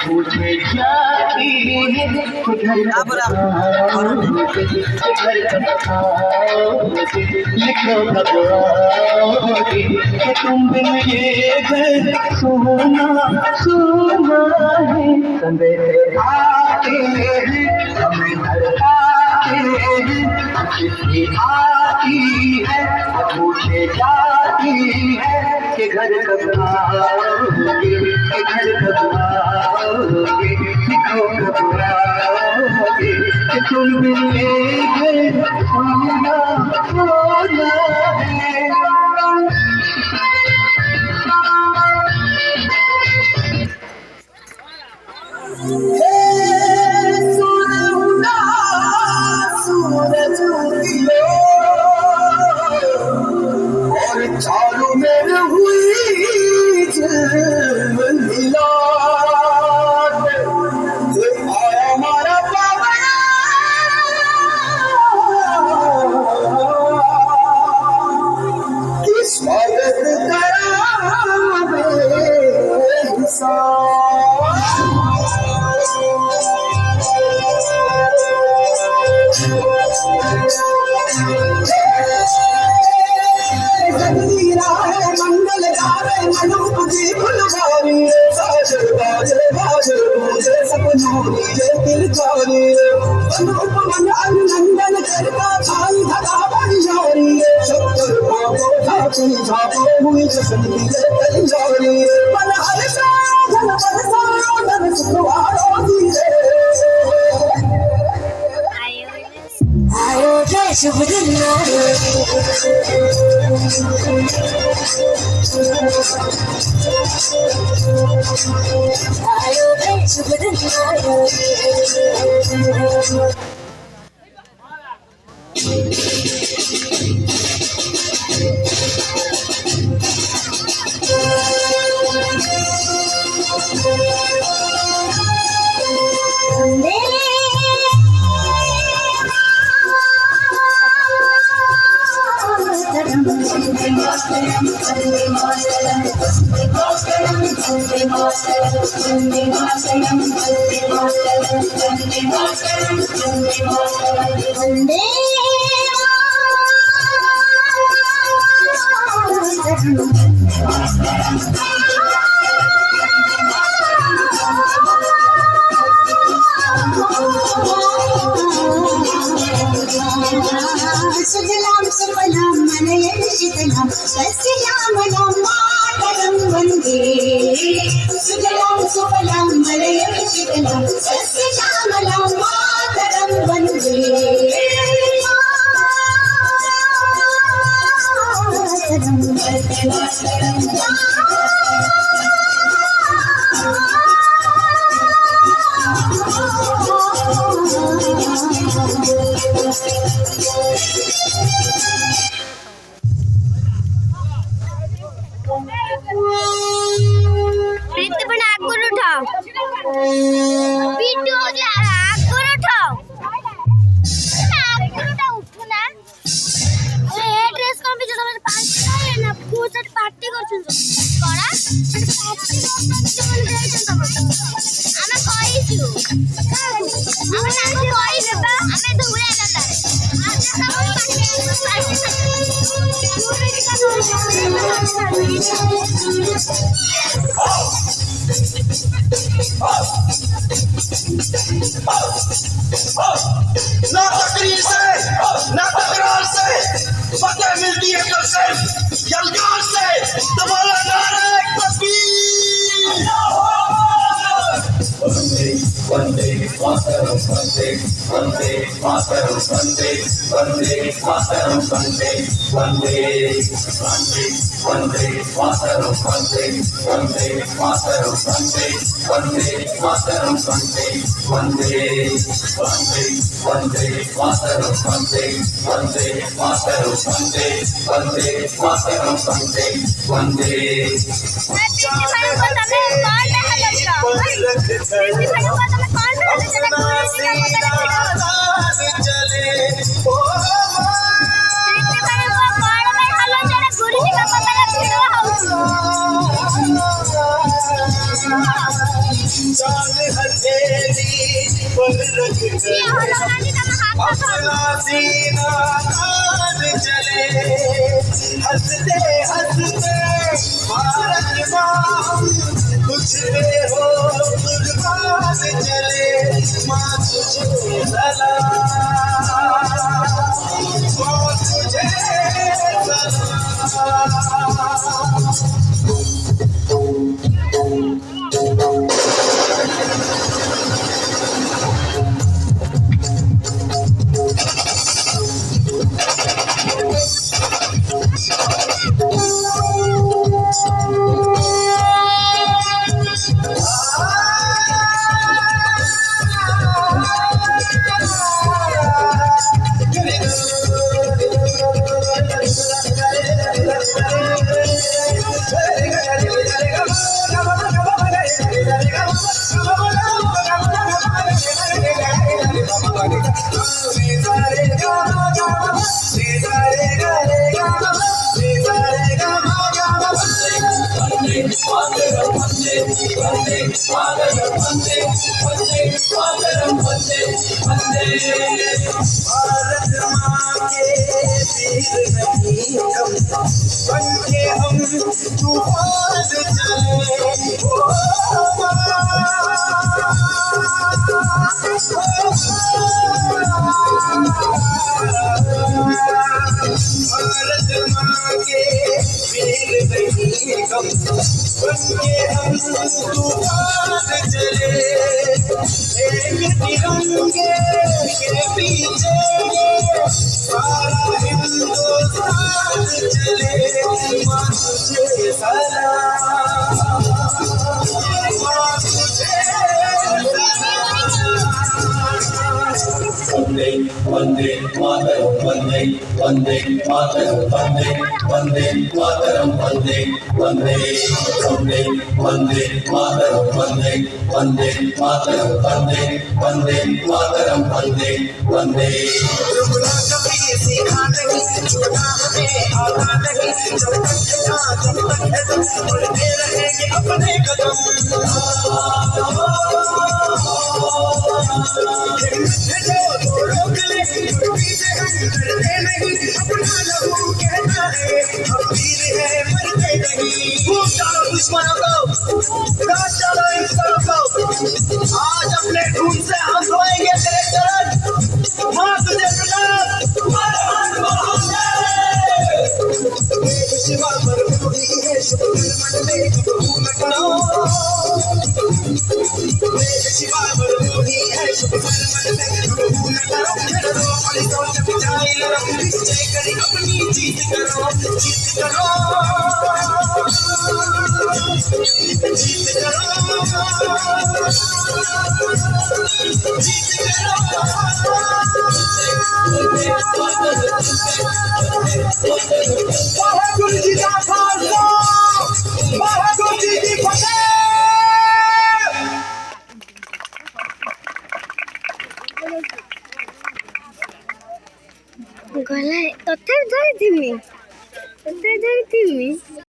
मुझे जाती है लिखो भगवानी कि तुम बिन ये घर सोना सोना है संदेह आते हैं हमें घर आते हैं चिट्ठी आती है मुझे जाती है कि घर कब आओगे कि घर कब आओगे लिखो कब आओगे कि तुम मिले घर सोना सोना है चारों में हुई मिला आया हमारा बाबा कि स्वागत करा मंगल गावे मनु तुझे फुलवारी साजर बाजर बाजर मुझे सपनों की दिल जारी अनुप मन अभिनंदन करता छाई धगा बन जारी शक्कर पापो खाची झापो हुई जसन की दिल जारी मन हर्षा धन सुखवारो धीरे आयो जय शुभ दिन आयो जय शुभ दिन सुजलाम सुफलाम मनयन शीतलाम सस्यामलां मातरं वन्दे सुजलां सुफलां मनयन शीतलां सस्यामलां मातरं वन्दे प्रीति पण आग करून उठाव पिटू आग करून उठाव आग करून उठाव उठू ना ए ड्रेस कम भी जरा 5 है ना पूछट पार्टी करछन कोड़ा पार्टी करछन देछन ଆମେ କହିଛୁ ଆମେ ତାଙ୍କୁ କହିଛୁ ବା ଆମେ ଧୁରେ ना तकरीर से ना तकरार से फतेह मिलती है कल से यलगार से तुम्हारा नारा तकबीर वंदे मातरम वंदे मातरम वंदे मातरम वंदे मातरम वंदे मातरम वंदे मातरम वंदे मातरम वंदे मातरम वंदे मातरम वंदे चले ये हो लगा दी तब हाथ का अपना सीना तान चले हंसते हंसते भारत माँ कुछ पे हो कुर्बान चले माँ तुझे सलाम माँ तुझे भारत माँ के वीर नहीं हम बनके हम तूफान चले भारत माँ के वीर नहीं हम बनके हम तूफान चले एक तिरंगे के पीछे सारा हिंदुस्तान चले माँ तुझे सलाम माँ तुझे वंदे वंदे मातरम वंदे वंदे मातरम वंदे वंदे मातरम वंदे वंदे वंदे वंदे मातरम वंदे वंदे मातरम वंदे वंदे मातरम वंदे वंदे रुकना कभी सीखा नहीं छूटा हमें आगा नहीं जब तक है तुम बढ़ते रहेंगे अपने कदम जो रोक ले पीछे हम डरते नहीं अपना लहू कहता है हम वीर है मरते नहीं खूब चलो दुश्मनों को राज चलो इंसानों को आज अपने खून से हम धोएंगे तेरे चरण माँ तुझे प्रणाम शिवा पर पूरी है शुभ मन में कबू न करो शिवा पर पूरी है शुभ मन में कबू न करो लड़ो अपनी सोच बिछाई लड़ो निश्चय करी अपनी जीत करो जीत करो जीत वाहेगुरु जी का खालसा वाहेगुरु जी की फतेह गला तथापि धरिथिमि